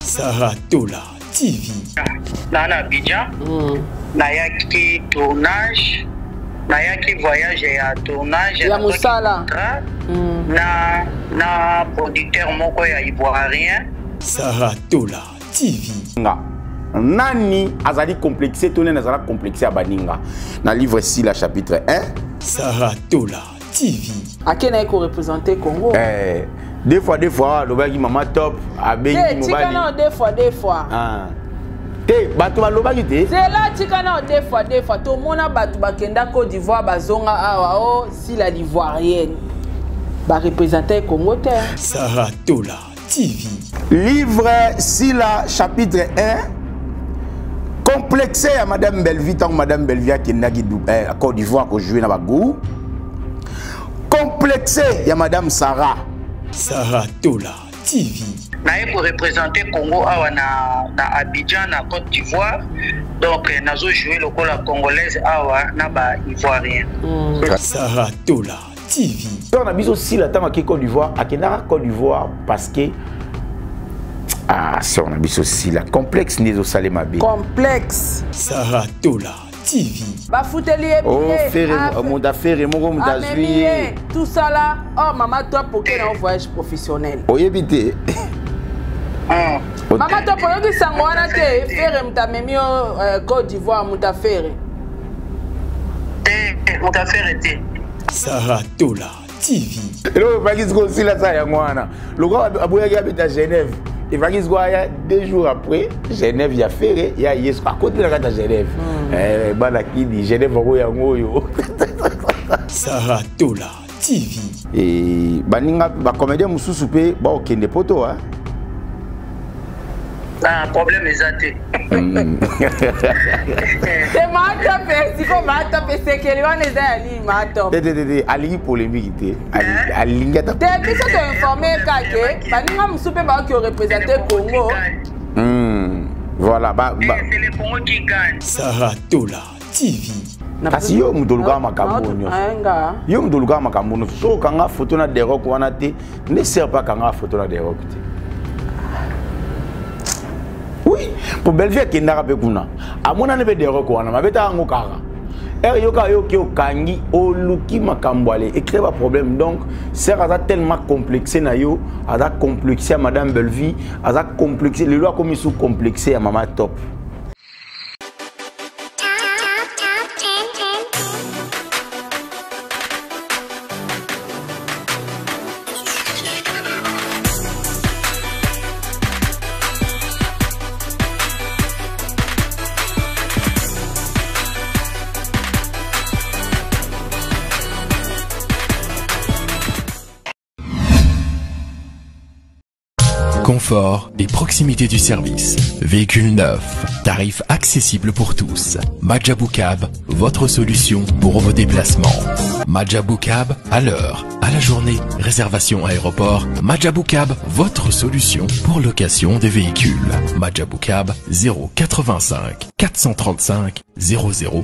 Saratola TV. Nana Abidjan. Nayaki tournage. Nayaki voyage à tournage. Ya Moussala. Na producteur moko ya ivoirien. Saratola TV. Nani azali complexé, tourné nazala complexé à Baninga. Dans le livre 6, la chapitre 1. Saratola TV. À qui n'a-t-il représenté Congo? Deux fois, le bagi maman top. Tikana deux fois. C'est là, Tikana deux fois. Tout le monde a battu Bakenda Côte d'Ivoire, Bazonga Awa, si la l'ivoirienne. Ba représenter Congo terre. Saratola TV. Livre 6, la chapitre 1. Complexé à Madame Belleville, tant que Madame Belleville a à Côte d'Ivoire pour jouer dans Bagou. Complexé à Madame Sarah. Saratola TV. Naye pour représenter Congo na Abidjan na Côte d'Ivoire. Donc nazo jouer le rôle congolaise awa na ba ivoirien. Saratola TV. On a bis aussi la temps à Côte d'Ivoire, à Côte d'Ivoire parce que ça on a bis aussi la complexe Nézo Salemabe. Complexe. Saratola TV. Ba foutelier. Oh frère, mon affaire et mon juillet. Tout ça là, oh maman toi pour qu'elle ait un voyage professionnel. Oh éviter. Maman toi pour que ça ngwana te faire mta memi Côte d'Ivoire mta faire. Mta faire était. Saratola TV. Le bagis aussi là ça ya ngwana. Le gars aboya qui à Genève. Et bagis goya 2 jours après Genève ya ferré ya yes à côté de la Genève. Bana qui dit Genève ko ya ngoyo. Saratola TV. Et baninga ba comédien mususu pe ba okende poto hein. Un problème exact. C'est ma tapé, si comme ma tapé c'est que les gens les ali ma tapé. Ali polémique té. Ali ngata. T'es plus que informé que baninga musupe ba qui représenter Congo. Voilà c'est le Congo qui gagne. Saratola TV. Kasi yo mudoluga makambo nyonso. Yo mudoluga makambo nyonso. So kanga photo na derok wana te, ne sert pas kanga photo na derok te. Oui, pour Belleville qui n'a pas kuna. À mon avis des recours, on a fait un ngokara. Yoka yoki okangi oluki makambwale. Et crée pas problème. Donc, c'est tellement complexé na yo, ada complexé à Madame Belleville, ada complexé. Les lois comme ils sont complexés à Maman Top. Confort et proximité du service. Véhicule neuf. Tarifs accessibles pour tous. Majabou Cab, votre solution pour vos déplacements. Majabou Cab, à l'heure, à la journée, réservation aéroport. Majabou Cab, votre solution pour location des véhicules. Majabou Cab, 085 435 0000.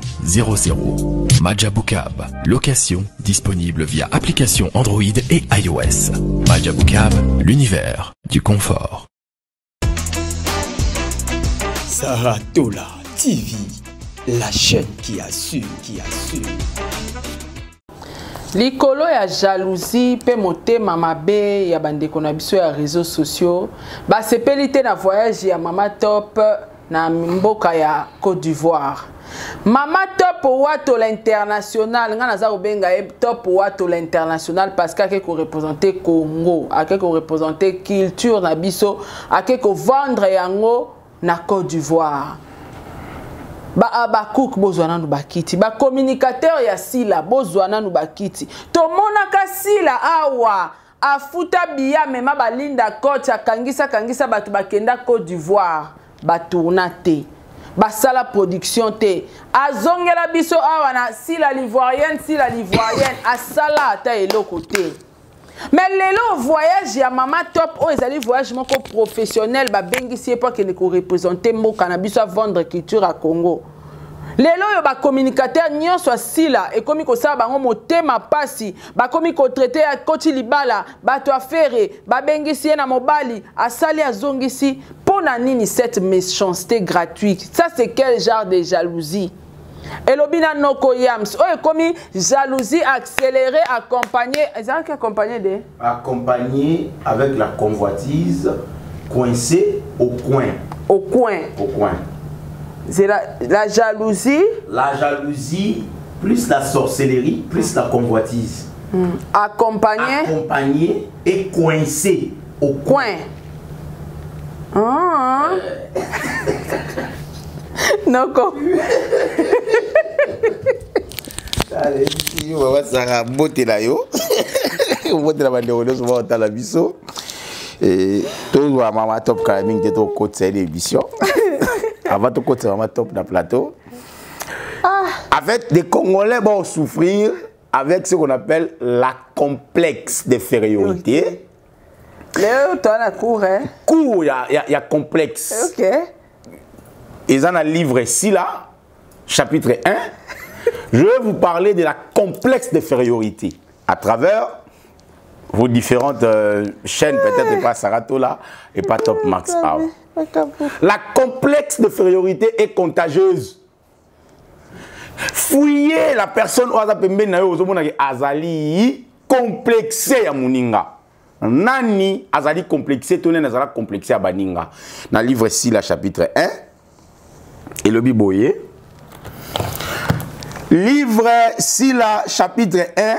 Majabou Cab, location disponible via application Android et iOS. Majabou Cab, l'univers du confort. Saratola TV, la chaîne qui assure, Likolo ya jalousie pe motema mabe ya bandeko na biso ya réseaux sociaux ba sepelité na voyage ya Mama Top na mboka ya Côte d'Ivoire. Mama Top wato l'international nga naza obenga Top wato l'international parce que ko représenter Congo, ko représenter culture na biso, ko vendre yango na Côte d'Ivoire. Ba cook bozwana nu bakiti, ba communicateur ya sila bozwana nu bakiti. To monaka sila awa afuta biya mema balinda kocha kangisa batu bakenda Côte d'Ivoire, ba tournate. Basala production te azongela biso awa na sila l'ivoirienne asala ata eloko te. Mais lelo voyage ya Mama Top o ezali voyage moko professionnel ba bengisi pour que ne ko représenter mboka na biso vendre culture à Congo. lelo yo ba communicateur nyonso asila ekomi kosala bango motema pasi bakomi kotraite ya koti libala bato afere babengisi ye na mobali asali azongisi pona nini cette méchanceté gratuite. Ça c'est quel genre de jalousie? Elobina noko yams oyo ekomi jalousie accélérée accompagnée accompagné avec la convoitise coincé au coin. Au coin. Au coin. C'est la jalousie. La jalousie, plus la sorcellerie, plus la convoitise. Accompagné et coincé au coin. Non, quoi. Allez, si on va ça beauté là yo. Beauté la bande de souvent on la biso. Et tout va maman top quand même de ton côté d'émission. Avant tout côté maman top dans plateau. Avec des Congolais vont souffrir avec ce qu'on appelle la complexe d'infériorité. Léo, tu as cours, hein? Cours, il y a complexe. Ok. Ils en ont livre ici là, chapitre 1. Je vais vous parler de la complexe d'infériorité à travers vos différentes chaînes, peut-être pas Saratola et pas Top Max Hour. La complexe d'infériorité est contagieuse. Fouillez la personne au azali complexé à Moninga. Nani azali complexé, toné nazala complexé à Baninga. Dans le livre ici, la chapitre 1, et le Biboye. Livre ici, la chapitre 1,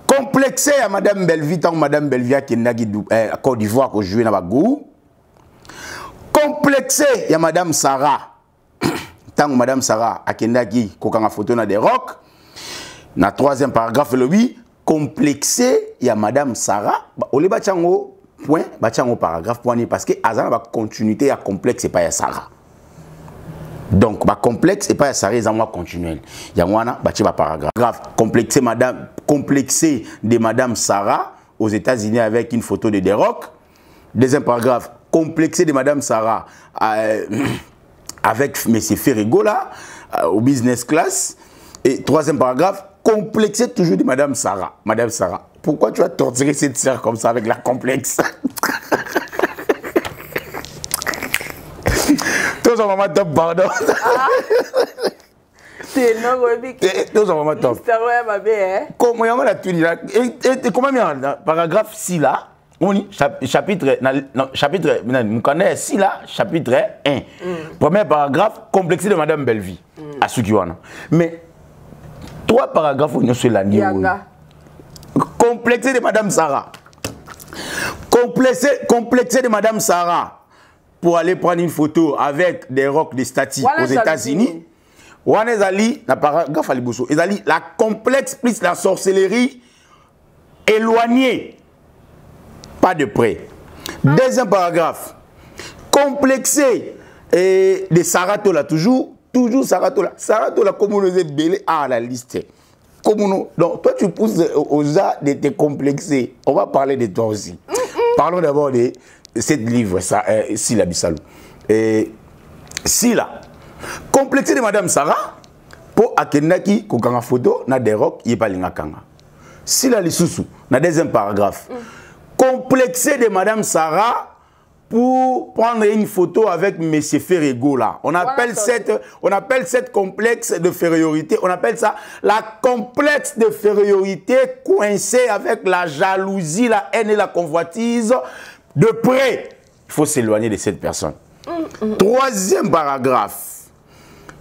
complexé à Madame Belvi, tant Madame Belvia qui est à Côte d'Ivoire, qui joue dans Bagou. Complexé à Madame Sarah. Tant Madame Sarah a Kendaki kokanga photo na des rocs. Na troisième paragraphe le 8 complexé ya Madame Sarah ole bachango point bachango paragraphe point parce que azana ba continuité ya complexe et pas ya Sarah. Donc ba complexe et pas ya Sarah ezamwa continuel. Ya wana bachi ba paragraphe complexé de Madame Sarah aux États-Unis avec une photo de Desrocs. Deuxième paragraphe complexé de Madame Sarah avec M. Ferrigo là, au business class. Et troisième paragraphe, complexé toujours de Madame Sarah. Madame Sarah, pourquoi tu as torturé cette sœur comme ça avec la complexe? Tous en maman top, pardon. C'est non, oui. Tous en maman top. Comment on a tout dit là? Et comment paragraphe 6 là? On dit chapitre, chapitre 1. Premier paragraphe, complexé de Madame Belvi. À Sukiwana. Mais, trois paragraphes, on a sur la complexé de Madame Sarah. Complexé de Madame Sarah pour aller prendre une photo avec des rocs de statues aux États-Unis. Wanezali, la paragraphe à Liboso. La complexe plus la sorcellerie éloignée. Pas de près. Deuxième paragraphe. Complexé de Saratola, toujours Saratola. Saratola, comme on nous est belé à la liste. Donc, toi, tu pousses aux gens de te complexer. On va parler de toi aussi. Parlons d'abord de cette livre, Sila Bissalou. Sila. Complexé de Madame Sarah, pour Akenaki, Kokanga photo, na des rocs, il n'y a pas l'ingakanga. Sila Lissousou, na deuxième paragraphe. Complexé de Madame Sarah pour prendre une photo avec M. Ferrigo là. On appelle cette complexe d'infériorité, on appelle ça la complexe d'infériorité coincée avec la jalousie, la haine et la convoitise de près. Il faut s'éloigner de cette personne. Troisième paragraphe.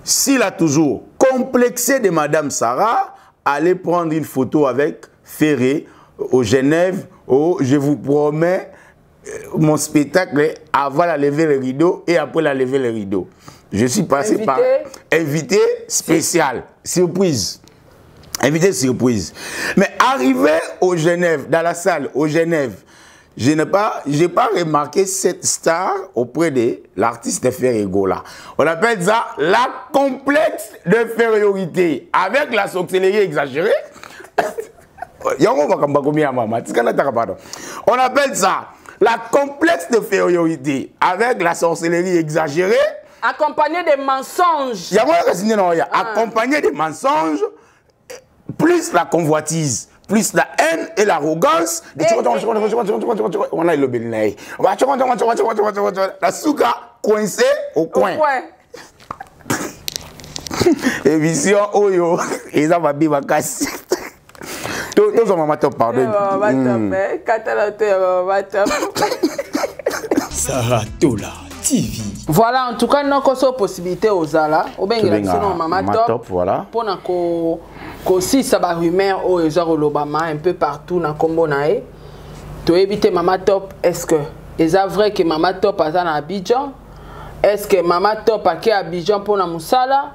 S'il a toujours complexé de Madame Sarah, allez prendre une photo avec Ferré au Genève. Oh, je vous promets, mon spectacle avant la lever le rideau et après la lever le rideau. Je suis passé par invité spécial, surprise. Invité surprise. Mais arrivé au Genève, dans la salle au Genève, je n'ai pas remarqué cette star auprès de l'artiste Ferrigo là. On appelle ça la complexe d'infériorité avec la sorcellerie exagérée. On appelle ça la complexe d'infériorité avec la sorcellerie exagérée accompagné des mensonges. Il y a moi qui signé non, il y a accompagné des mensonges, plus la convoitise, plus la haine et l'arrogance. On a le bénin. La souka coincée au coin. Émission Oyo, ils ont ma bible à casser. Tous ont ma top, pardon. Saratola TV. Voilà, en tout cas, nous avons une possibilité aux ala. Au bien, il y a Mama Top. Voilà. Pour aussi ça va rumeur au Obama un peu partout dans Combo nae. To éviter Mama Top, est-ce que est vrai que Mama Top a dans Abidjan? Est-ce que Mama Top a qui Abidjan pour na musala?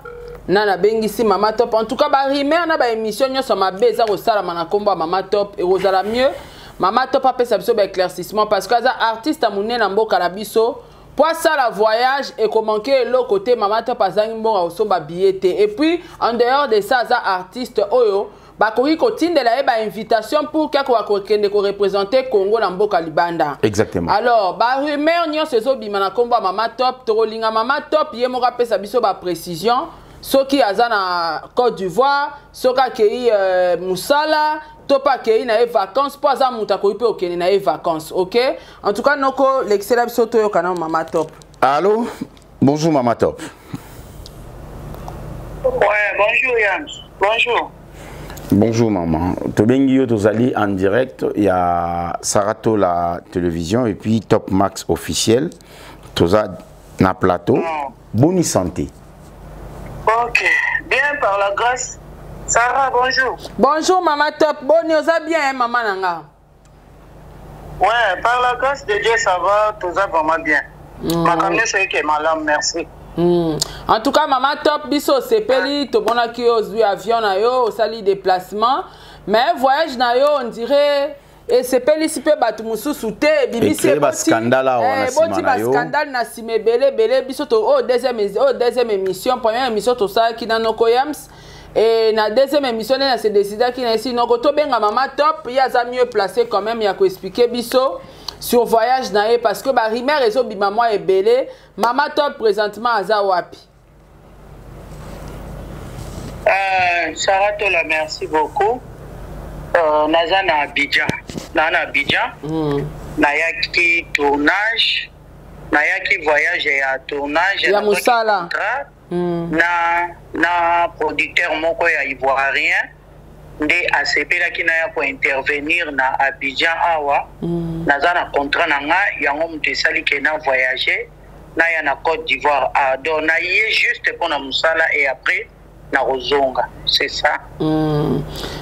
Nana bengisi Mama Top. En tout cas, ba rumeur na ba émission nyo sama beza au sala na Combo Mama Top et aux ala mieux. Mama Top a fait ça sur éclaircissement parce que ça artiste a mouné na mboka na biso. Pour ça, le voyage et comment l'autre côté, Mama Top a billet. Et puis, en dehors de ça, les artistes, Oyo, Bakori continue de la invitation pour qu'ils représenter Congo dans Mboka Libanda. Exactement. Alors, rumeur, nous sommes bimana komba Mama Top, Torolinga Mama Top, il y a mon rappel sa biso ba précision. Ceux qui sont en Côte d'Ivoire, ceux qui sont Moussala, topa qui na vacances pour ça muta ko ipe okene na vacances, OK? En tout cas noko l'excellent soto yo kana Mama Top. Allô? Bonjour Mama Top. Ouais, bonjour Yann. Bonjour. Bonjour maman. Tobengi yo tozali en direct, il y a Saratola télévision et puis Top Max officiel. Toza na plateau. Bonne santé. OK. Bien par la grâce. Sarah, bonjour. Bonjour Mama Top. Bon, nous a bien, hein, Maman Nanga. Ouais, par la grâce de Dieu, ça va, tout ça vraiment bien. Ma caméra, c'est que madame, merci. En tout cas, Mama Top, biso sepeli, to bona ki ozui avion na yo, osali déplacement. Mais voyage na yo, on dirait, et sepeli si pe batu mususu te, bibisi ba scandale wana sima na yo. Scandale na sime belé biso to deuxième émission, première émission to ça qui dans nos koyams. Et la deuxième émission, on s'est décidé qu'il y a ici, donc to benga Mama Top, il y a mieux placé quand même, il y a qu'à expliquer biso sur voyage naé parce que ba rimer réseau bimamo est belé. Mama Top présentement à Zawapi. Saratola, merci beaucoup. Naza na Abidjan. Na Abidjan. Nayaki tournage. Nayaki voyage et à tournage. Ya Moussala. Na producteur moko ya ivoirien nde asepela ki na ya pour intervenir na Abidjan awa naza na contrat na nga yango mutu esali ke na voyager na ya na Côte d'Ivoire donc na ye juste pour na musala et après na rozonga, c'est ça.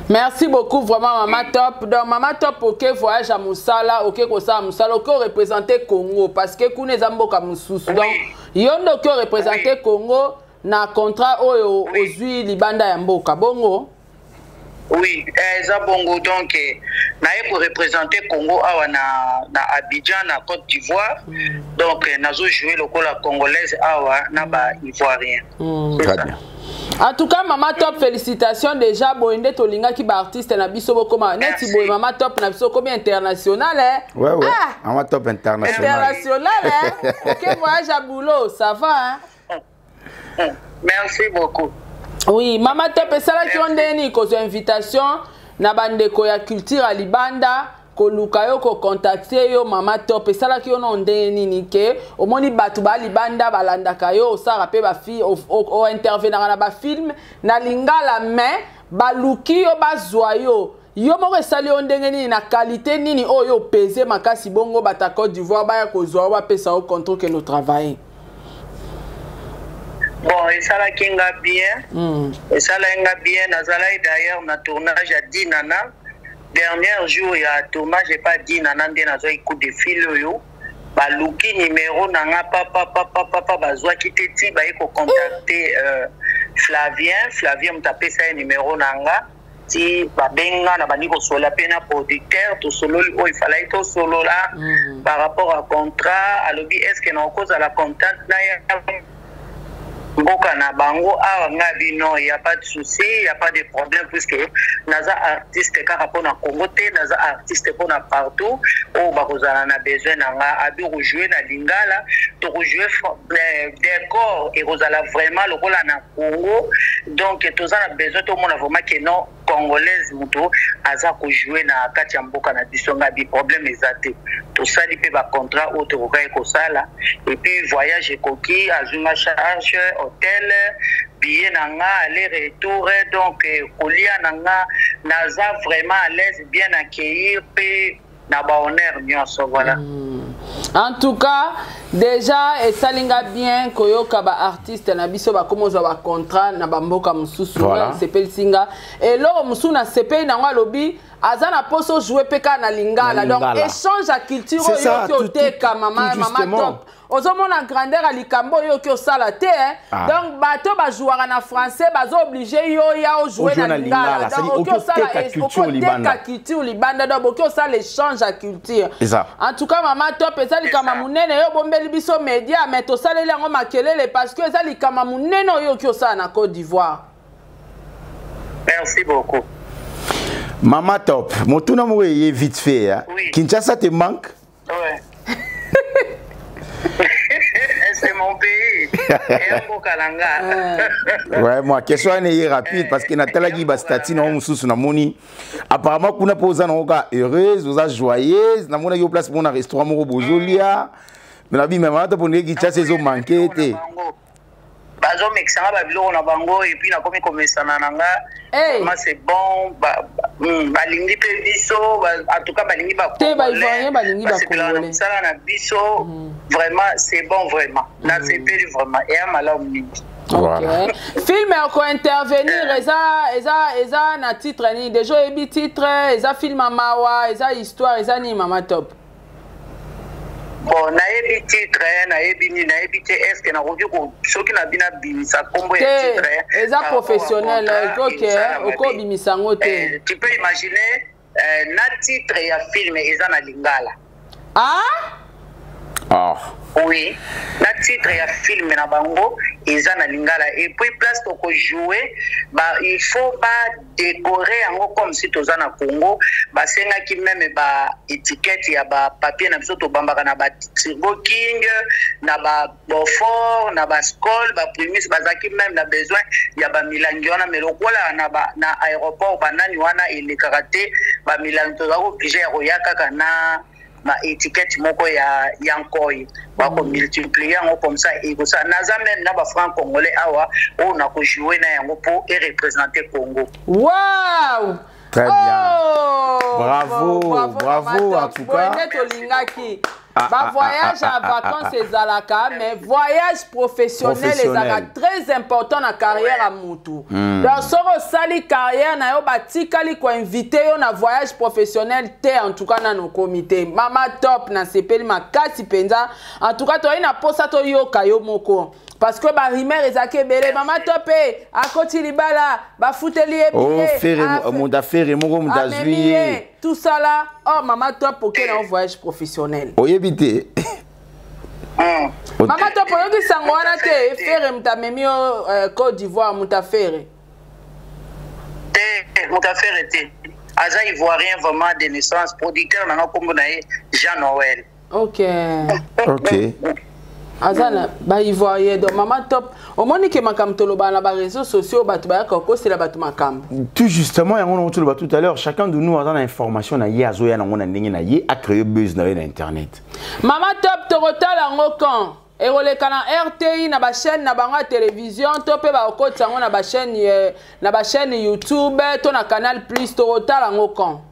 Merci beaucoup vraiment Mama Top. Donc Mama Top OK voyage à Moussala, OK ko ça Moussala, OK représenter Congo parce que kune zamboka mususu. Donc yondo OK représenter Congo na contrat oyo ozui libanda ya mboka bongo. Oui, ça bongo donc naye pour représenter Congo awa na Abidjan na Côte d'Ivoire. Donc nazo jouer le la congolaise awa na ba ivoirien. Très bien. En tout cas, Mama Top, félicitations déjà. Boinde Tolinga qui est artiste na biso bokoma. Neti boy Mama Top na biso comme international hein. Ouais. Mama Top international. International hein. OK, voyage à boulot, ça va hein. Merci beaucoup. Oui, Mama Top et ça là qui ont donné cause invitation na bande ko ya culture à Libanda. Ko lukayo ko contacter yo Mama Top et ça là qui on ndeni ni ke au moni batu ba libanda balanda kayo ça rappelle ba fille au intervenir na ba film na lingala mais ba luki yo ba zoyo yo moko sali on ndeni na qualité nini oyo peser makasi bongo bata Côte d'Ivoire ba ya ko zoa ba pesa au contrôle que nous travaillons. Bon, et ça là qui nga bien. Et ça là nga bien nazala d'ailleurs na tournage à Dinana. Dernier jour, il y a Thomas, j'ai pas dit, nanande na zo coup de fil yo. Ba luki numéro nanga papa bazwa kiteti ba ko contacter Flavien me taper ça numéro nanga. Si ba benga na bani ko sola pena producteur to solo il fallait to solo là par rapport à contrat, alobi est-ce que na cause à la contact na ya mboka na bango awa ngabi non, il y a pas de souci, il y a pas de problème puisque naza artiste kaka pona Congo te, naza artiste pona partout o bakozala na besoin nanga abi rejouer na lingala, to rejouer décor et kozala vraiment lokola na Congo, donc tozala besoin to mona vraiment que non congolaise muto aza ko jouer na kati ya mboka na biso ngabi problème ezate to sali pe ba contrat o to kokai ko sala et puis voyage ekoki azunga charge hôtel billet nanga aller retour donc kolia nanga naza vraiment à l'aise bien accueillir pe na ba honneur nyonso voilà. En tout cas, déjà, et salinga bien, koyoka ba artiste na biso ba komo za ba contrat na ba mboka mususu na sepel singa. Et loro musu na sepel na ngwa lobi azana poso jouer peka na lingala. Donc échange à culture yo teka mama top. Ozomona grandeur à likambo yo ki osala te donc bato ba jouera na français bazo obligé yo ya o jouer na lingala. Donc o osala culture libanda donc o osala échange à culture. En tout cas mama top eza likama munene yo bombeli biso média mais to saleli yango makelele parce que eza likama munene yo ki osala na Côte d'Ivoire. Merci beaucoup. Mama top, motuna mo ye vite fait hein. Oui. Kinshasa te manque? Ouais. C'est mon pays. Ouais, moi, question est rapide parce que Nathalie Giba Stati na mususu na moni. Apparemment kuna poza na oka heureuse, oza joyeuse, na mona yo place pour un restaurant mo bozolia. Mais la vie même ata pour ngi tcha saison manqué té. Bazo mexanga ba biloko na bango et puis na komi komesana nanga. Moi c'est bon balingi pe biso en tout cas balingi ba congolais sala na biso vraiment c'est bon vraiment là c'est vraiment et amala mingi. Voilà. Film ko intervenir eza na titre ni déjà ebi titre eza film mawa eza histoire eza ni mama top. Bon, naebi titre, naebi ni, naebi te, est-ce que na rodio ko soki na bina bimisa kombo ya titre. Eza professionnel, ok, oko bimisa ngote. Tu peux imaginer, na titre ya film eza na lingala. Ah? Ah. Oui, na titre ya film na bango eza na lingala et puis place toko jouer ba il faut pas décorer yango comme si toza na Congo ba senga ki même ba étiquette ya ba papier na biso to bambaka na ba Turbo King na ba Beaufort na ba Skol ba Primus bazaki même na besoin ya ba milangi wana melokola na aéroport banani wana ile karaté ba milangi to za obligé ya koyaka kana ma étiquette moko ya yankoi ba ko multiplier ngo comme ça et ça naza même na ba franc congolais awa on a ko jouer na yango pour représenter Congo. Waouh! Très bien. Bravo en tout cas. Voyage à vacances et zalaka, mais voyage professionnel et zalaka très important dans la carrière à Moutou. Dans ce sali carrière na yo batikali ko invité yo na voyage professionnel te en tout cas dans nos comités. Mama top na sepeli makasi penza. En tout cas to ina posa to yo kayo moko. Parce que ba rimer ezake belé mama topé à côté libala ba fouteli e billet mon affaire moko mutazui tout ça là oh mama top pour quel voyage professionnel oyebité mama top pour que sangwana te faire mtamemi Côte d'Ivoire mutafere mutafere était aza ivoirien vraiment de naissance producteur na kombo na Jean Noël. OK. Azana ba ivoirien donc mama top au moni ke makam toloba na ba réseaux sociaux batu ba ko c'est la batu makam tout justement yango on toloba tout à l'heure chacun de nous a dans information na ye azoya na ngona ndenge na ye a créer buzz na internet mama top to rotala ngokan et roleka na RTI na ba chaîne na bango télévision to pe ba okoti yango na ba chaîne YouTube to na Canal Plus to rotala ngokan.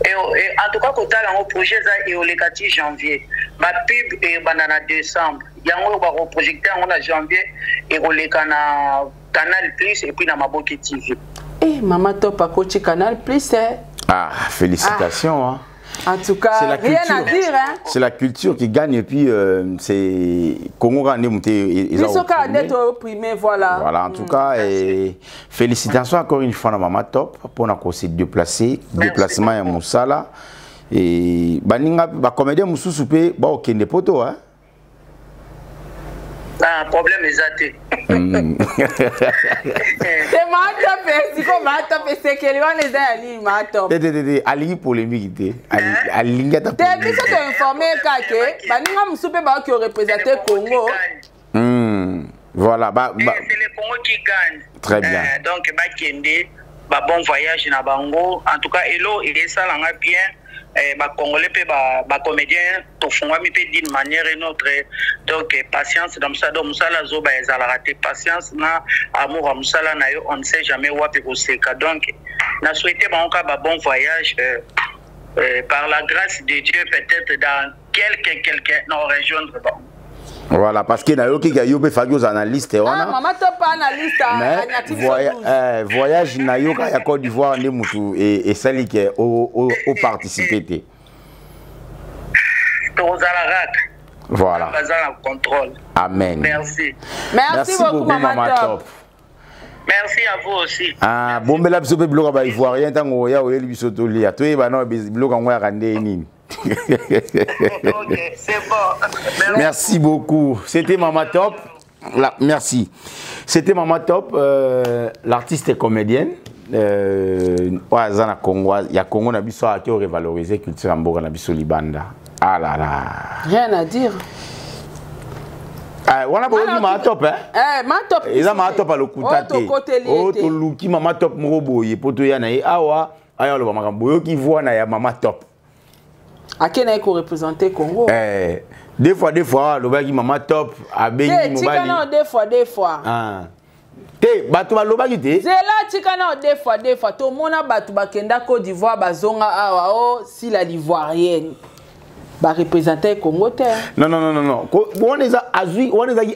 Et en tout cas, quand on a un projet, il y a le 4 janvier. Ma pub est en décembre. Il y a un projecteur en janvier et on est na Canal Plus et puis dans ma Boki TV. Eh, maman top à côté Canal Plus. Ah, félicitations. Hein. En tout cas, rien à dire. Hein? C'est la culture qui gagne et puis c'est Congo Rwanda monté. Ils sont d'être opprimés, voilà. Voilà, en tout cas, et félicitations encore une fois à Maman Top pour nous déplacer, déplacement à Moussala. Et baninga ba comédien mususu pe ba okende poto hein. Ah, problème exact. C'est ma c'est comme ma top c'est que les gens les ali ma top. Ali polémique Ali ngata. T'es bien ça informé que ba ninga musupe ba qui représenter Congo. Voilà, c'est le Congo qui gagne. Très bien. Donc ba kende ba bon voyage na bango. En tout cas hello il est ça langa bien. Ba Congolais pe ba comédien to fungami pe d'une manière ou une autre. Donc patience dans ça donc musala zo ba ezala raté patience na amour musala na yo on ne sait jamais wapi ko seka. Donc na souhaiter bango ba bon voyage par la grâce de Dieu peut-être dans quelqu'un dans région de bango. Voilà, parce que nayoki ka yo pe fagio analyste wana. Ah maman top analyste voyage nayoka ya Côte d'Ivoire ne mutu et celle qui au participer. Voilà. Contrôle. Amen. Merci. Merci beaucoup maman top. Merci à vous aussi. Ah bon bela biso pe bloka ba ivoirien tango ya oyeli biso to lia. To ba no bloka ngwa kande nini. Ok, c'est bon. Merci beaucoup. C'était Maman Top. Merci. C'était Maman Top, l'artiste et comédienne. Congo, il y a Congo qui a revalorisé la culture en Boga Libanda. Ah là là. Rien à dire. On a besoin de Maman Top. Maman Top. Ils ont Maman Top à l'côté. Oh, to luki Maman Top morobo ye poto ya na awa aya lo makambo qui voit na ya Maman Top. À qui n'a représenté Congo? Des fois, le bagi Maman Top a béni mobali. Des fois. Ah. Te batu ba lobaki te. C'est là tikana des fois. Tout mona batu bakenda Côte d'Ivoire bazonga awa o si la l'ivoirienne. Ba représenter Congo te. Non. On est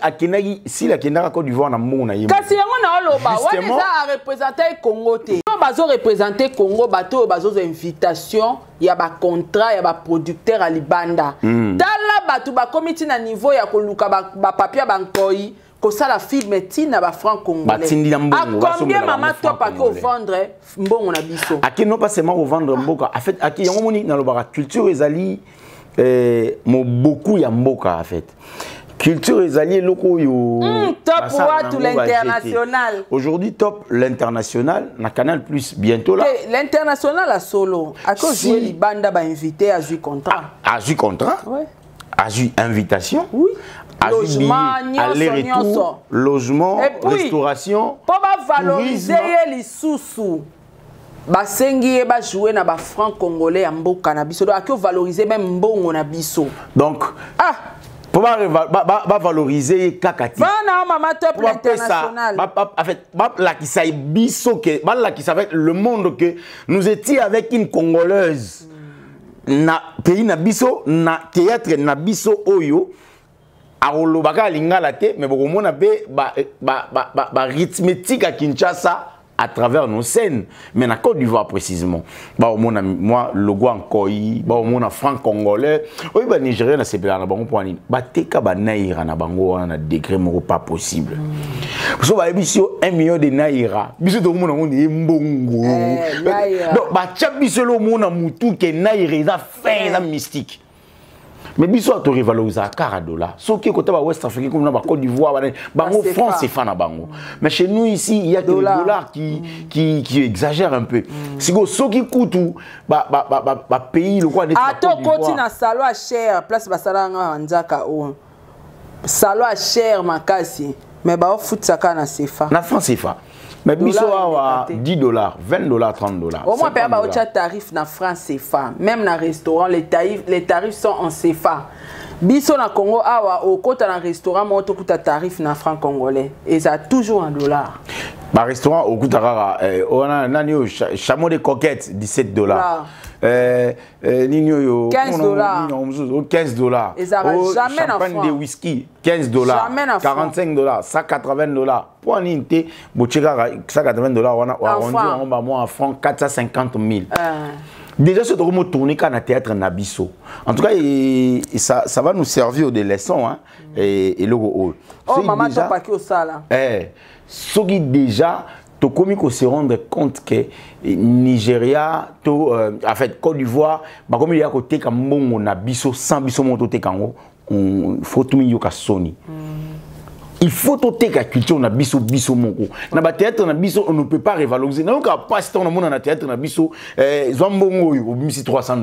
à Kenagi si la Kenda Côte d'Ivoire na mona yimo. Kasi yango na loba, on est à représenter Congo te. Bazo représenter Congo bato bazo invitation ya ba contrat ya ba producteur à Libanda. Tala bato ba comité na niveau ya koluka ba papier bankoi ko sala film tina ba franc congolais. A combien Maman Top a ko vendre mbongo na biso. Aki non pas seulement au vendre mboka. En fait aki yango moni na lobaka culture ezali mo beaucoup ya mboka en fait. Culture et alliés locaux top pour tout l'international. Aujourd'hui top l'international na Canal Plus bientôt là. L'international à solo. À cause si Libanda ba invité à jouer contrat. À jouer contrat. Ouais. À jouer invitation. Oui. Logement, aller-retour, logement, restauration. Pour valoriser les sous-sous. Basengi ba jouer na ba franc congolais en mboka na biso. Donc valoriser même mbongo na biso. Donc pour valoriser kakati. Maman Top international. En fait, la qui ça biso que la qui ça fait le monde que nous étions avec une congolaise na pays na biso na théâtre na biso oyo a olobaka lingala te mais beaucoup mona be ba rythmique à Kinshasa à travers nos scènes, mais na Côte d'Ivoire précisément. Bah moi logo en koi, bah on a franc congolais, oui bah nigérien na sepela na bango point ni. Bah teka ba naira na bango na degré moko pas possible. So bah biso 1 million de naira, biso to mona on est mbongo. Donc bah tcha biso lo mona mutu ke naira za fin za mystique. Mais biso to revaloriser à $40. Ce qui est côté West Afrique comme na Côte d'Ivoire, bango France c'est fan na bango. Mais chez nous ici, il y a que le dollar qui exagère un peu. Si go ce qui coûte pays le quoi des Côte d'Ivoire. Côté na salo à cher, place basalanga nzaka o. Salo à cher makasi, mais ba foot saka na CFA. Na France CFA. Mais biso a $10, $20, $30. Au moins pas ba autre tarif na France CFA. Même na restaurant les tarifs sont en CFA. Biso na Congo awa au côté na restaurant mo to kuta tarif na franc congolais et ça toujours en dollars. Ba restaurant au kuta on a nani chameau de coquettes $17. Nino yo $15. $15. Et ça va jamais champagne de whisky $15. $45, $180. Pour ninte bocheka $180 on a arrondi on ba moi en francs 450 000. Déjà, ce que tourner quand on théâtre Nabiso. En tout cas, ça va nous servir de leçons. Hein, et le haut. Oh, maman, tu pas que ça là. Ce qui déjà, tu as se rendre compte que Nigeria, en fait, Côte d'Ivoire, comme il y a côté comme on Nabiso, sans biso monto te kango, faut tout milieu ka Sony. il faut toter la culture na biso moko na ba théâtre na biso on ne peut pas revaloriser na ka pas si on a na théâtre na biso zwambongo yo bimisi $300.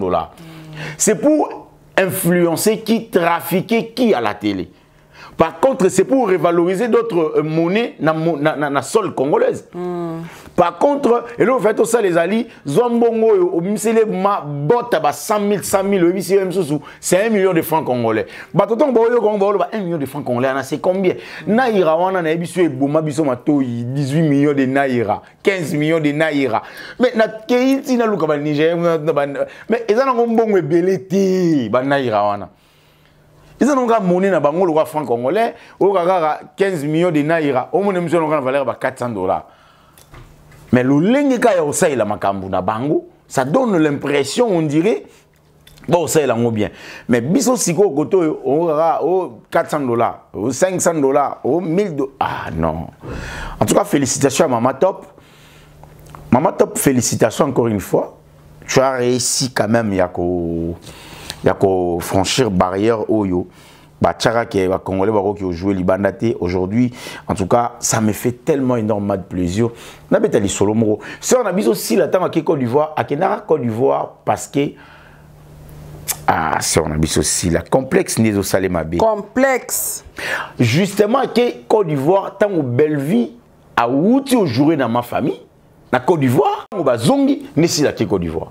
C'est pour influencer qui, trafiquer qui à la télé. Par contre, c'est pour revaloriser d'autres monnaies dans la sol congolaise. Par contre, et là, vous faites ça, les alliés, Zombongo, au ministère ma botte à 100 000, c'est 1 million de francs congolais. Batoton, 1 million de francs congolais, c'est combien? Naïra, on a habitué, Bouma, Bissomato, 18 millions de Naïra, 15 millions de Naïra. Mais, na Keïti, na Luka, Niger, mais, ils ont un bon belleté, Naïra, ils ont une monnaie na bango le roi franc congolais, au 15 millions de naira, au moins une valeur de $400. Mais le lengeka ya osai la makambu na bango, ça donne l'impression on dirait bon ça là bien. Mais biso siko koto au $400, au $500, au $1000. Ah non. En tout cas félicitations à Mama Top. Mama Top, félicitations encore une fois. Tu as réussi quand même il y a qu'à franchir barrière oyo bachara qui est congolais qui ont joué libandate aujourd'hui. En tout cas ça me fait tellement énormément de plaisir na betali solomoro si on a bis aussi la temps à Côte d'Ivoire à Kenara Côte d'Ivoire parce que si on a bis aussi la complexe n'est au Salemabe complexe justement que Côte d'Ivoire tant au Belleville a outi au jouer dans ma famille na Côte d'Ivoire au bazongi n'est si la Côte d'Ivoire.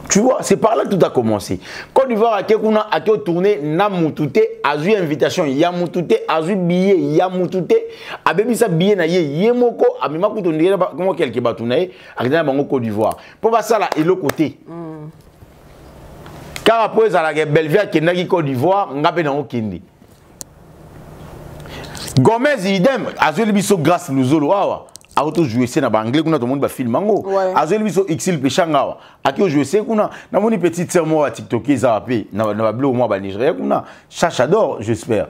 Tu vois, c'est par là que tout a commencé. Côte d'Ivoire a tourné na Moutouté, a eu invitation, ya Moutouté, a eu billet, ya Moutouté, a bébi sa billet na ye moko, a même pas tourné comment quelqu'un va tourner, a gagné bango Côte d'Ivoire. Pour pas ça là et l'autre côté. Car après ça la Belleville qui n'a Côte d'Ivoire, ngapé dans okindi. Gomez idem, a eu biso grâce nous awa. A auto jouer c'est na anglais kuna tout le monde ba film mango azo biso xil pechanga aki jouer c'est kuna na moni petite sœur moi TikTok za pe na ba bleu moi ba Nigeria kuna Chacha d'or j'espère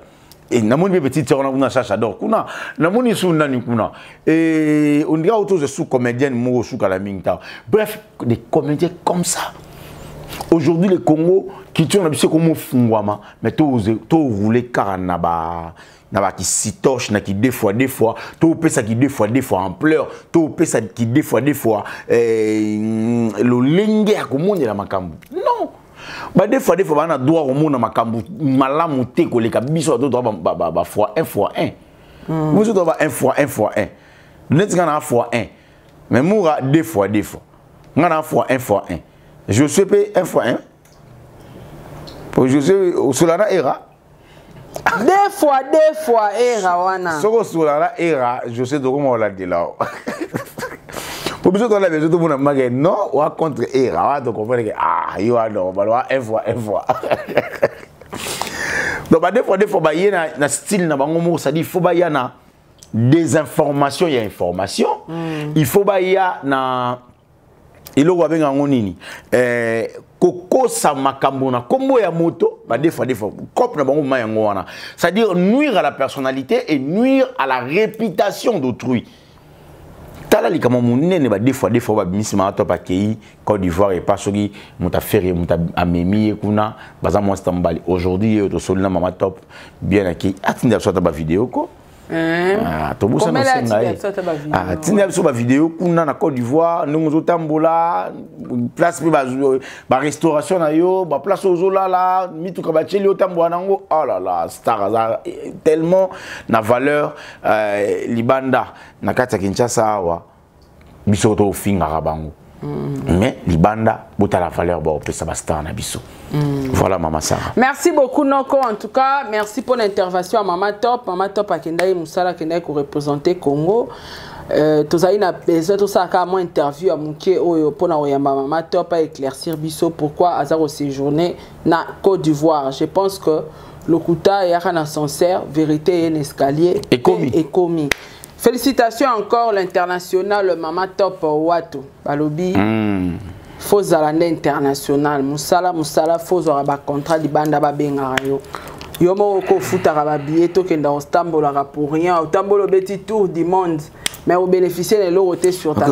et na moni petite sœur kuna Chacha d'or kuna na moni sou nani kuna et on dirait auto je sous comédienne mo sous kala mingta bref des comédiens comme ça aujourd'hui le Congo qui tourne biso comme fungwama mais to rouler karanaba na qui sitoche na qui deux fois tout pesa qui deux fois en pleurs tout pesa qui deux fois le lenge à comment la makambu non ba deux fois bana droit au monde makambu malamu te ko le kabiso to ba fois 1 fois 1 vous doit ba 1 fois 1 net ngana fois 1 mais moura deux fois ngana fois 1 fois 1 je sais pas 1 fois 1 pour je sais au solana era deux fois era wana soko solana era je sais de comment on l'a dit là pour besoin de la maison tout le monde m'a non ou contre era donc on comprend que yo alors bah 1 fois donc bah deux fois bah y na style na bango mo ça dit faut bah y na des informations il y a information il faut bah y na ilo wa benga ngonini koko sa makambo na kombo ya moto ba des fois cop na bango mayango wana c'est-à-dire nuire à la personnalité et nuire à la réputation d'autrui tala likama munene ba des fois ba bimisima to pa kei Côte d'Ivoire et pas soki muta ferry muta amemi kuna baza mo stambali aujourd'hui to solina Mama Top bien aki atinda so ta ba vidéo ko to busa no senga tinda so ba vidéo kuna na Côte d'Ivoire nous tambola place ba restauration na yo ba place ozola la mitu ka ba cheli o tambola nango oh là là star tellement na valeur libanda na kati ya Kinshasa awa biso to finga bango mais libanda bota la valeur ba opesa ba star na biso. Voilà Mama Sarah. Merci beaucoup Noko en tout cas, merci pour l'intervention à Mama Top a Kendai Moussala Kendai ko représenter Congo. Tozali na besoin tout ça ka mo interview à Muké oyo pona oyamba Mama Top à éclaircir biso pourquoi azaro séjourner na Côte d'Ivoire. Je pense que le Kouta et un ascenseur, vérité et un escalier est commis. Félicitations encore l'international Mama Top Watu Balobi. Faux à l'année internationale. Moussala faux à la contrat de banda babenga yo. Yomo ko futa ba billet to kenda Istanbul pour rien. Istanbul beti tour du monde. mais au bénéficier de l'autre sur ta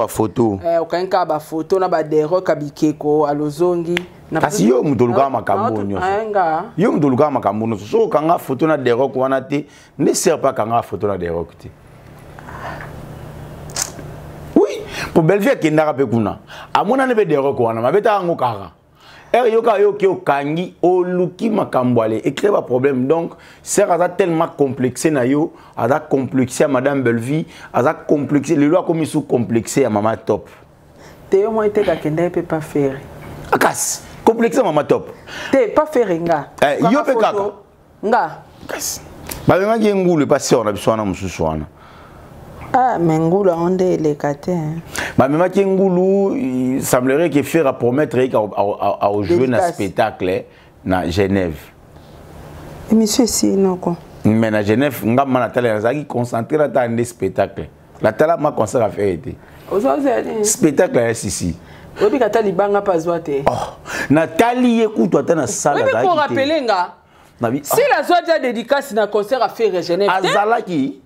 photo aucun photo na ba dero kabikeko alozongi kasi yo mutoluka makambo nyonso yo mutoluka makambo nyonso so kanga photo na dero ko wana te ne sert pas kanga photo na dero te oui pour Belvie kendaka pe kuna amona ne be dero ko wana mabeta ngo kara yoka yo ki okangi oluki makambo ale écrit ba problème donc sert à tellement complexé na yo à complexé à madame Belvie à complexé le loi comme sous complexé à maman top te yo moi te ka kenda pe pas faire akas complexé maman top te pas faire nga yo pe kaka nga akas ba nga ki ngulu pas sort na biswana mususu wana ah mais ngulu onde les kate bah même qui ngulu il semblerait qu'il fait promettre à jouer dans spectacle na Genève et monsieur si non quoi mais na Genève ngamba na tala zaki concentré dans un spectacle la tala ma concert à faire été spectacle là ici obi kata libanga pas zoate oh Nathalie écoute toi na salle là pour rappeler nga si la zoate dédicace na concert à faire Genève azalaki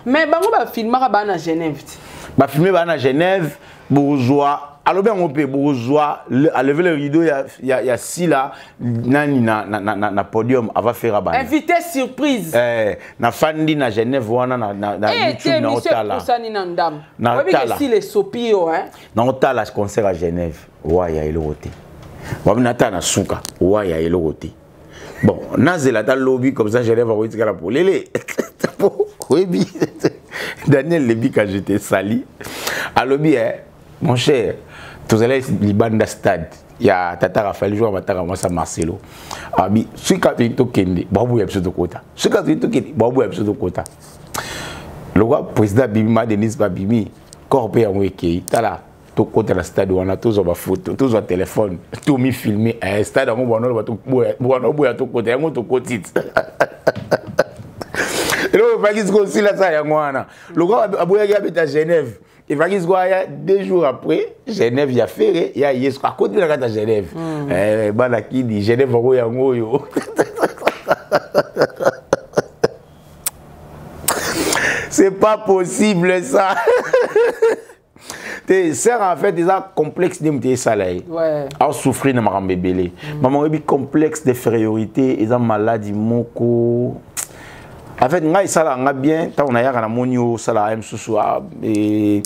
mais bango ba filmaka ba na Genève ba filmer ba na Genève bourgeois alors bien on peut bourgeois à lever le rideau il y a si là nani na podium va faire ba invité surprise na fandi na Genève wana na YouTube na otala na otala si les sopio hein na otala concert à Genève ouais ya elote wa binata na suka ouais ya elote bon nazela ta lobby comme ça Genève va retirer la polele oui, Daniel Lébi quand j'étais sali. À lobby, mon cher, tous allez Libanda stade. Il y a Tata Raphaël jouer à Matara Massa Marcelo. Abi, ce qui est tokendi, babu ya pseudo quota. Ce qui est tokendi, babu ya pseudo quota. Le roi président Bimima Denis Babimi, corpé en wiki, tala. Tout côté la stade où on a tous en photo, tous en téléphone, tout mis filmé. Un stade où on a tout côté, on a tout côté. Et là, il va qu'il se là ça yangwana. Le gars aboya habite à Genève. Il va qu'il se 2 jours après Genève il y a ferré, il y a yes à côté de la Genève. Bana qui dit Genève va yango yo. C'est pas possible ça. C'est en fait des complexe de salaire. Ouais. À souffrir de ma bébé. Maman est complexe d'infériorité, ils ont maladie moko. En fait, nga isala nga bien, ta on a yaka na monio sala M susu et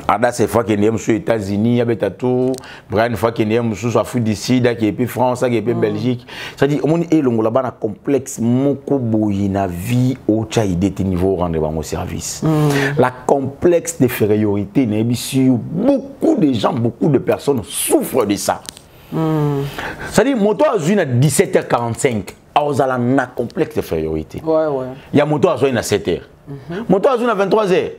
ada c'est fois que ndem aux États-Unis, abeta tout, Brian fois que ndem susu Afrique du Sud, qui est puis France, qui est puis Belgique. Ça dit on est longo là-bas na complexe moko boyi na vie au chaide de niveau rendre bango service. La complexe d'infériorité na bisu beaucoup de gens, beaucoup de personnes souffrent de ça. Ça dit moto azui na 17h45. Vous avez un complexe de infériorité. Il y a moto à 7h. Moto à 23h.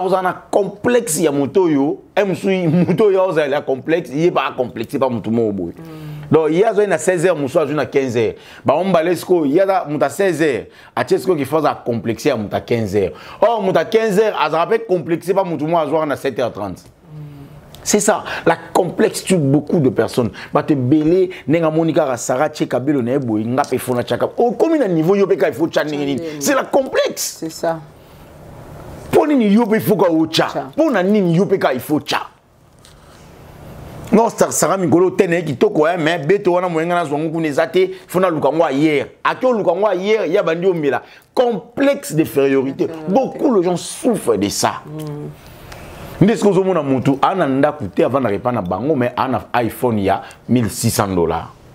Vous avez un complexe, il y a moto yo. Moto yo, vous avez un complexe, il n'y a pas un complexe, il n'y a pas un complexe. Donc il y a 16h, moto à 15h. On va aller il y a 16h. À Tchesko qui fait un complexe à 15h. Or, moto à 15h, vous avez un complexe, pas moto à 7h30. C'est ça, la complexe tue beaucoup de personnes. Bah te belé, nenga monika Sarah Tchekabelo nebo inga pe fona chaka. Au combien de niveau yopeka il faut channer. C'est la complexe. C'est ça. Pour ni yope il faut ka ocha. Pour na ni yopeka il faut cha. Non Sarah Mikolo tene ki toko mais beto wana moyenga na zongu kunezate fona lukangwa hier. Akio lukangwa hier ya bandi omela. Complexe d'infériorité. Beaucoup de gens souffrent de ça. N'est-ce que vous avez un anda coûté avant de répondre à bango mais un iPhone il y a $1,600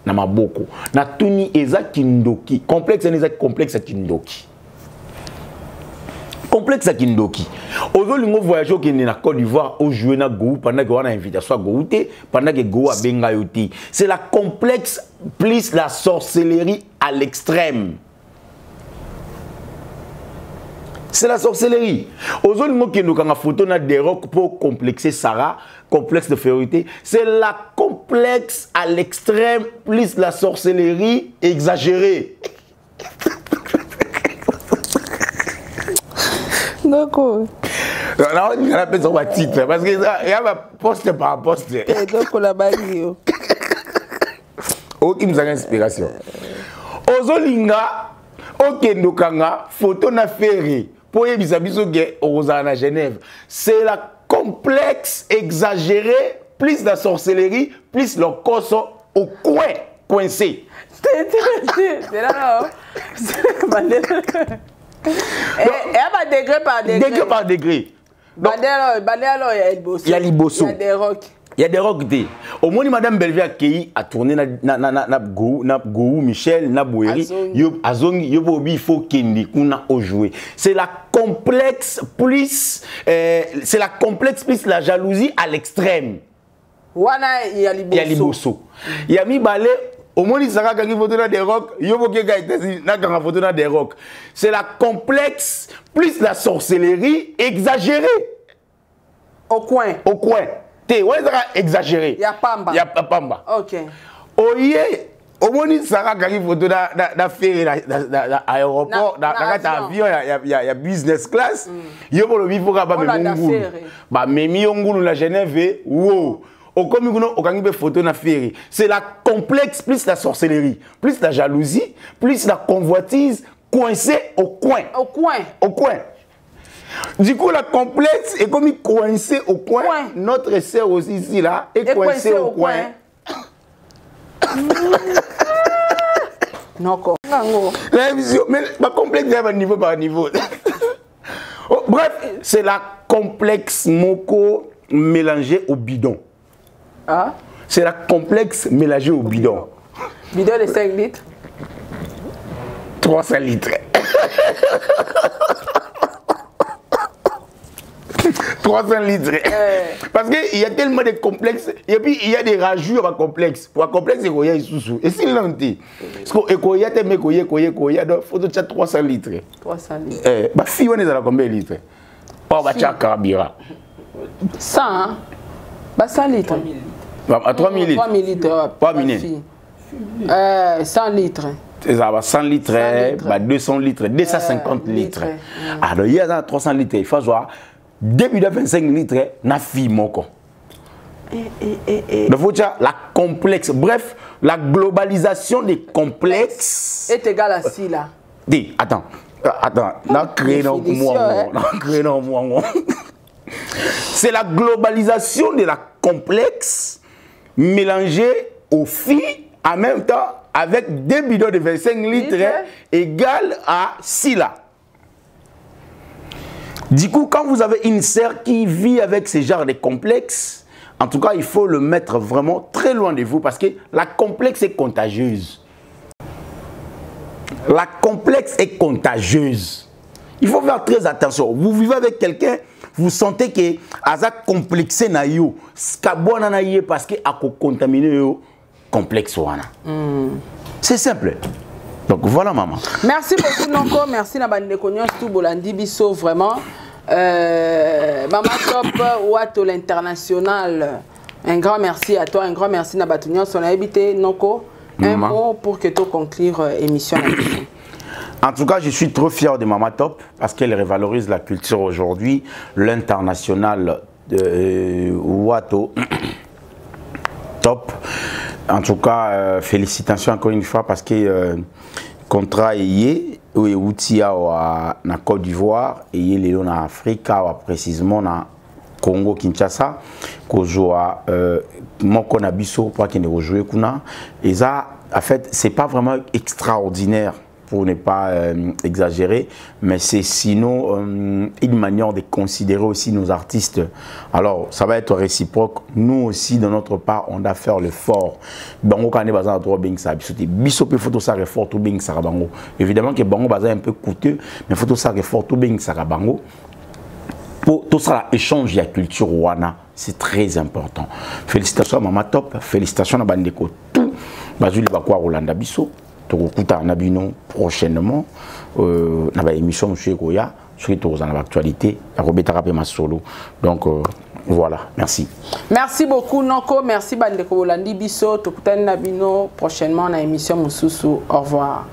na maboko na tuni eza kindoki complexe eza complexe kindoki complexe kindoki ozolingo voyager qui na Côte d'Ivoire au jouer na go pendant que on a invitation à goûter pendant que go a benga yoti c'est la complexe plus la sorcellerie à l'extrême. C'est la sorcellerie. Aujourd'hui, qui nous avons photo na des rocs pour complexer Sarah, complexe de féorité. C'est la complexe à l'extrême plus la sorcellerie exagérée. D'accord. Là, on appelle ça un titre parce que il y a un poste par poste. Et donc on a baillé. Aucune inspiration. Ozolinga, ok, nous kanga photo na ferré. pour y bisabiso que à Genève. C'est la complexe exagéré, plus la sorcellerie, plus le corso au coin coincé. C'est là. Et à degré par degré. Degré par degré. Il y a Liboso. Il y a des rocs. Il y a des rocs. Au moment où Madame Belvia a tourné na Gou, Michel, na Bouéry, il faut qu'il jouer. C'est la complexe plus la jalousie à l'extrême. Il y a Liboso. Il y a mis balai. Au moins, il sera quand il faut des rocs, il y a photo des rocs. C'est la complexe plus la sorcellerie exagérée. Au coin. Au coin. Ouais, ça exagéré. Il y a Pamba. Il y a Pamba. Ok. Au moins, il sera quand il faut des ferry dans l'aéroport, dans l'avion, il y a business class. Il y a le vivre à Bamengulu. Bamengulu, la Genève, wow. Au photo na ferry. C'est la complexe plus la sorcellerie, plus la jalousie, plus la convoitise coincée au coin. Au coin. Au coin. Du coup, la complexe est comme coincée au coin. Notre sœur aussi ici là est coincée au coin. Non, mais la complexe est niveau par niveau. Bref, c'est la complexe moko mélangée au bidon. Ah? C'est la complexe mélangée au bidon. Bidon de 5 litres? 300 litres. 300 litres. Parce qu'il y a tellement de complexes. Et puis il y a des rajouts à complexe. Pour un complexe, il y a des sous-sous. Et si l'on dit, parce qu'il y a des mecs, il y a 300 litres. 300 litres. Ma fille, on est à combien de litres? Oh, bah, tu as carburant. 100, hein? Bah, 100 litres. À 3000 litres. 3000 litres. 3000. 100 litres. Ça va 100 litres, 200 litres, 250 litres. Alors, il y a 300 litres. Il faut voir, début de 25 litres, na fille moko. Il faut dire la complexe. Bref, la globalisation des complexes. Est égal à 6 là. Dis, attends. C'est la globalisation de la complexe mélangée aux filles en même temps avec des bidons de 25 litres égal à 6 là. Du coup, quand vous avez une sœur qui vit avec ce genre de complexe, en tout cas, il faut le mettre vraiment très loin de vous parce que la complexe est contagieuse. La complexe est contagieuse. Il faut faire très attention. Vous vivez avec quelqu'un, vous sentez que aza complexé na yo, skabona na yé parce que a contaminé yo complexe wana. C'est simple. Donc voilà maman. Merci beaucoup Nonko, merci na bande konyo tout bolandi biso vraiment. Maman Top Wato l'international. Un grand merci à toi, un grand merci na batunyo son habité Nonko. Un mot pour que tu conclures l'émission. En tout cas, je suis trop fier de Maman Top parce qu'elle revalorise la culture aujourd'hui. L'international de Wato Top. En tout cas, félicitations encore une fois parce que contrat est outil à la Côte d'Ivoire et il est en Afrique, précisément en Congo Kinshasa, qu'on joue Moko Nabiso pour qu'il ne rejoue kuna. Et ça, en fait, c'est pas vraiment extraordinaire pour ne pas exagérer, mais c'est sinon une manière de considérer aussi nos artistes. Alors, ça va être réciproque. Nous aussi, de notre part, on doit faire l'effort. Bango quand on est basé à droit, bien ça, biso peut photo ça effort tout bien ça bango. Évidemment que bango basé un peu coûteux, mais photo ça effort tout bien ça bango. Pour tout ça, l'échange de la culture wana, c'est très important. Félicitations à Maman Top, félicitations à Bandeko. Tout, Bazuli Bakwa Rolanda Bisso. Tokukuta Nabino prochainement na ba émission monsieur Koya surtout dans l'actualité la Robeta Rapé Masolo. Donc voilà, merci. Merci beaucoup Nonko, merci Bandeko Rolandi Bisso, Tokutani Nabino prochainement na émission Mususu. Au revoir.